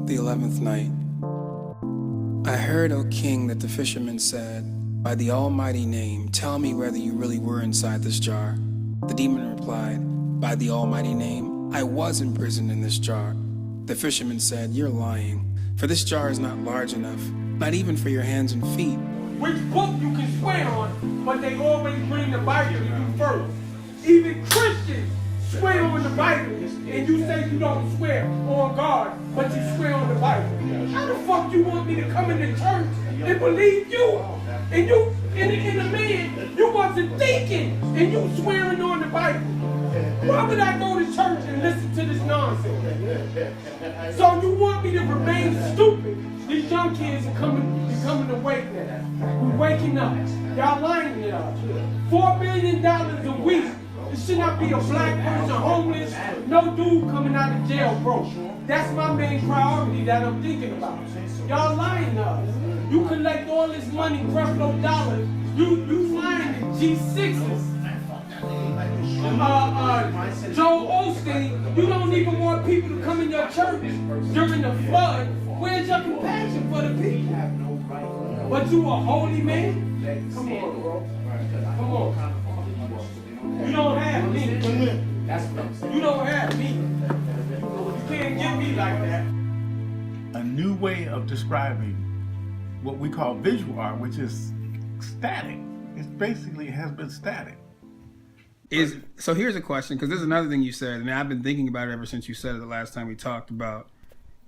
The 11th night. I heard, O king, that the fisherman said, "By the almighty name, tell me whether you really were inside this jar." The demon replied, "By the almighty name, I was imprisoned in this jar." The fisherman said, "You're lying, for this jar is not large enough, not even for your hands and feet." Which book you can swear on, but they always bring the Bible to you first. Even Christians swear on the Bible, and you say you don't swear on God, but you swear on the Bible. How the fuck you want me to come into church and believe you? And you, in a man, you wasn't thinking, and you swearing on the Bible. Why would I go to church and listen to this nonsense? So you want me to remain stupid? These young kids are becoming awake now. We're waking up. Y'all lying to us. $4 billion a week. It should not be a black person homeless, no dude coming out of jail broke. That's my main priority that I'm thinking about. Y'all lying to us. You collect all this money, Creflo dollars. You lying to G6s. Joe Osteen, you don't even want people to come in your church during the flood. Where's your compassion for the people? But you a holy man? Come on, bro. Come on. You don't have me. You don't have me. You can't get me like that. A new way of describing what we call visual art, which is static. It basically has been static. So here's a question, because there's another thing you said, and I've been thinking about it ever since you said it the last time we talked about.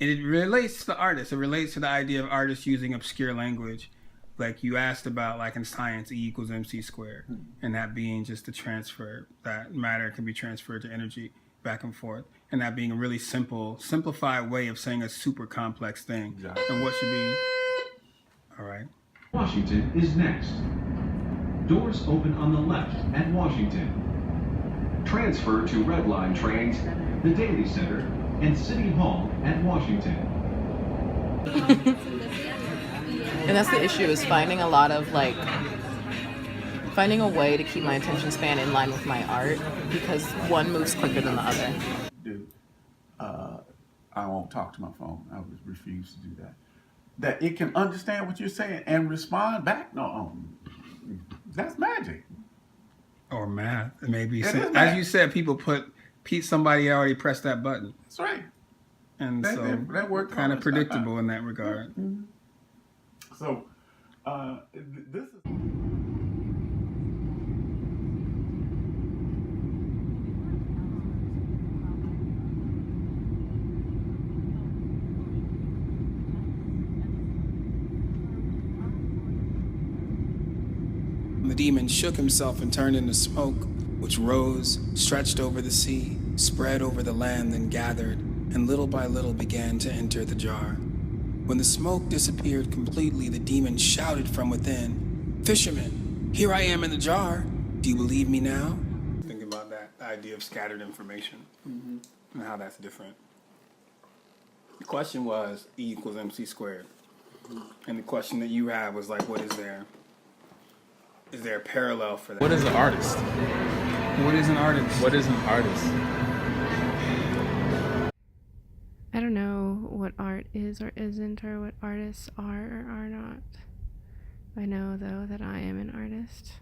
And it relates to the artists. It relates to the idea of artists using obscure language. Like you asked about, like in science, E equals MC squared, and that being just the transfer, that matter can be transferred to energy back and forth, and that being a really simplified way of saying a super complex thing. Exactly. And what should be, all right. Washington is next. Doors open on the left at Washington. Transfer to Red Line trains, the Daly Center, and City Hall at Washington. And that's the issue, is finding a lot of finding a way to keep my attention span in line with my art, because one moves quicker than the other. Dude, I won't talk to my phone. I would refuse to do that. That it can understand what you're saying and respond back. No, that's magic. Or math, maybe. As math. You said, people somebody already pressed that button. That's right. And that worked kind of predictable in that regard. Mm-hmm. So, this is... The demon shook himself and turned into smoke, which rose, stretched over the sea, spread over the land, then gathered, and little by little began to enter the jar. When the smoke disappeared completely, the demon shouted from within, "Fisherman, here I am in the jar. Do you believe me now?" Think about that idea of scattered information, and how that's different. The question was E equals MC squared. And the question that you had was like, what is there? Is there a parallel for that? What is an artist? What is an artist? What is an artist? I don't know what art is or isn't, or what artists are or are not. I know, though, that I am an artist.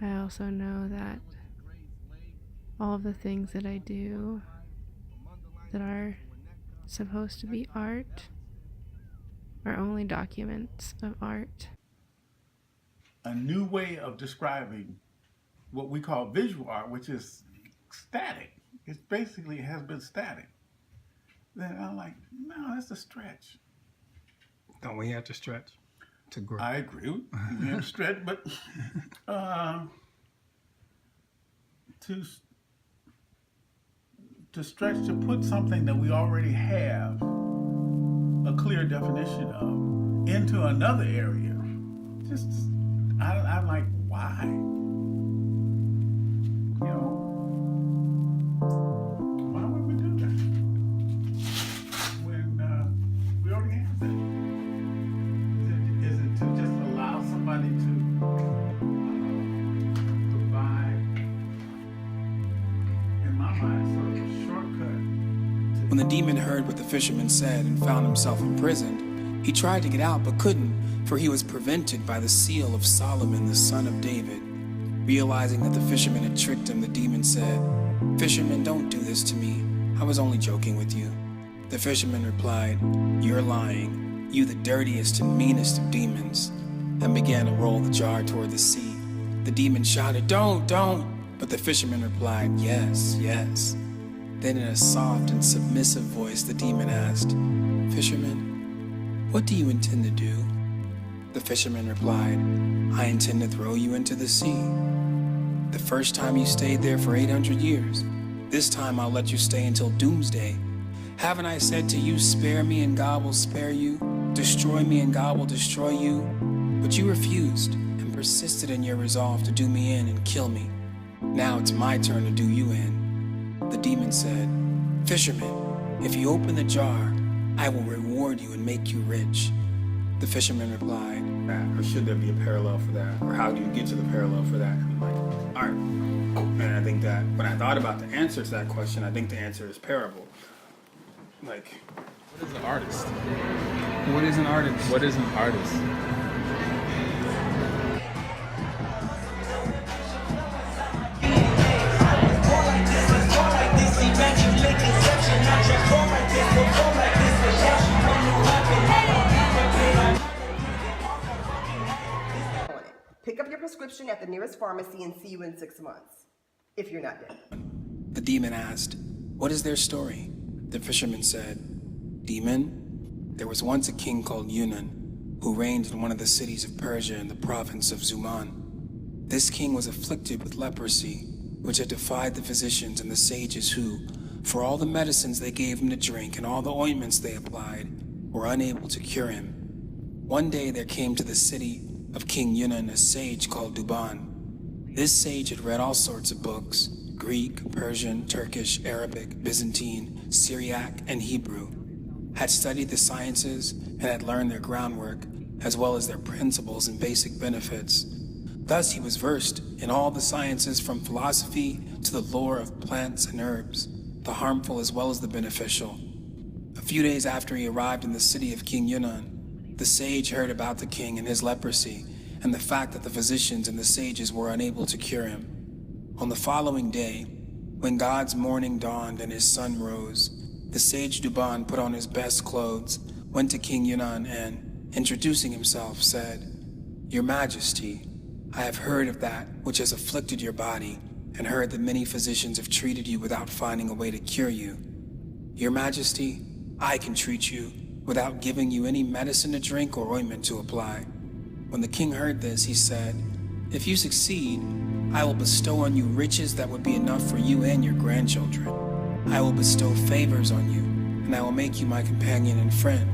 I also know that all of the things that I do that are supposed to be art are only documents of art. A new way of describing what we call visual art, which is static. It basically has been static. Then I'm like, no, that's a stretch. Don't we have to stretch to grow? I agree. We have to stretch, but to stretch, to put something that we already have a clear definition of into another area, just I'm like, why? You know, why would we do that when we already have that? Is it to just allow somebody to provide, in my mind, sort of a shortcut to When the demon heard what the fisherman said and found himself imprisoned, he tried to get out but couldn't, for he was prevented by the seal of Solomon, the son of David. Realizing that the fisherman had tricked him, the demon said, "Fisherman, don't do this to me. I was only joking with you." The fisherman replied, "You're lying, you the dirtiest and meanest of demons," and began to roll the jar toward the sea. The demon shouted, "Don't, don't!" But the fisherman replied, "Yes, yes." Then in a soft and submissive voice, the demon asked, "Fisherman, what do you intend to do?" The fisherman replied, "I intend to throw you into the sea. The first time you stayed there for 800 years. This time I'll let you stay until doomsday. Haven't I said to you, spare me and God will spare you, destroy me and God will destroy you? But you refused and persisted in your resolve to do me in and kill me. Now it's my turn to do you in." The demon said, "Fisherman, if you open the jar, I will reward you and make you rich." The fisherman replied, "Or should there be a parallel for that? Or how do you get to the parallel for that?" I'm like, all right. And I think that when I thought about the answer to that question, I think the answer is parable. Like, What is an artist? what is an artist? What is an artist? Pick up your prescription at the nearest pharmacy and see you in 6 months, if you're not dead. The demon asked, "What is their story?" The fisherman said, "Demon, there was once a king called Yunnan, who reigned in one of the cities of Persia in the province of Zuman. This king was afflicted with leprosy, which had defied the physicians and the sages who, for all the medicines they gave him to drink and all the ointments they applied, were unable to cure him. One day there came to the city of King Yunnan a sage called Duban. This sage had read all sorts of books, Greek, Persian, Turkish, Arabic, Byzantine, Syriac, and Hebrew, had studied the sciences and had learned their groundwork, as well as their principles and basic benefits. Thus he was versed in all the sciences from philosophy to the lore of plants and herbs, the harmful as well as the beneficial. A few days after he arrived in the city of King Yunnan, the sage heard about the king and his leprosy, and the fact that the physicians and the sages were unable to cure him. On the following day, when God's morning dawned and his sun rose, the sage Duban put on his best clothes, went to King Yunnan and, introducing himself, said, "Your Majesty, I have heard of that which has afflicted your body, and heard that many physicians have treated you without finding a way to cure you. Your Majesty, I can treat you without giving you any medicine to drink or ointment to apply." When the king heard this, he said, "If you succeed, I will bestow on you riches that would be enough for you and your grandchildren. I will bestow favors on you, and I will make you my companion and friend."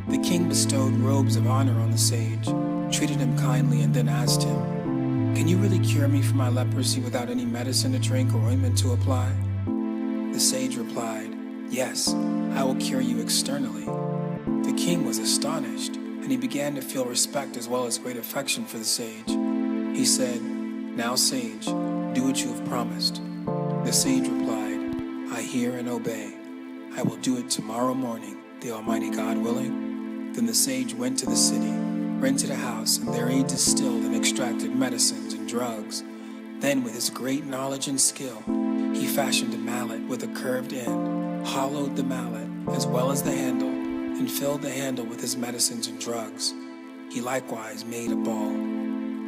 The king bestowed robes of honor on the sage, treated him kindly, and then asked him, "Can you really cure me from my leprosy without any medicine to drink or ointment to apply?" The sage replied, "Yes, I will cure you externally." The king was astonished, and he began to feel respect as well as great affection for the sage. He said, "Now, sage, do what you have promised." The sage replied, "I hear and obey. I will do it tomorrow morning, the Almighty God willing." Then the sage went to the city, rented a house, and there he distilled and extracted medicines and drugs. Then, with his great knowledge and skill, he fashioned a mallet with a curved end, hollowed the mallet as well as the handle, and filled the handle with his medicines and drugs. He likewise made a ball.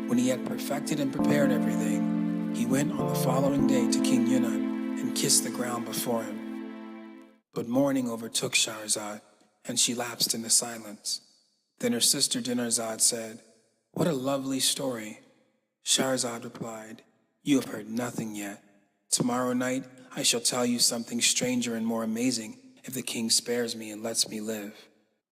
When he had perfected and prepared everything, he went on the following day to King Yunnan and kissed the ground before him. But morning overtook Shahrazad, and she lapsed into silence. Then her sister Dinarzad said, "What a lovely story." Shahrazad replied, "You have heard nothing yet. Tomorrow night I shall tell you something stranger and more amazing, if the king spares me and lets me live."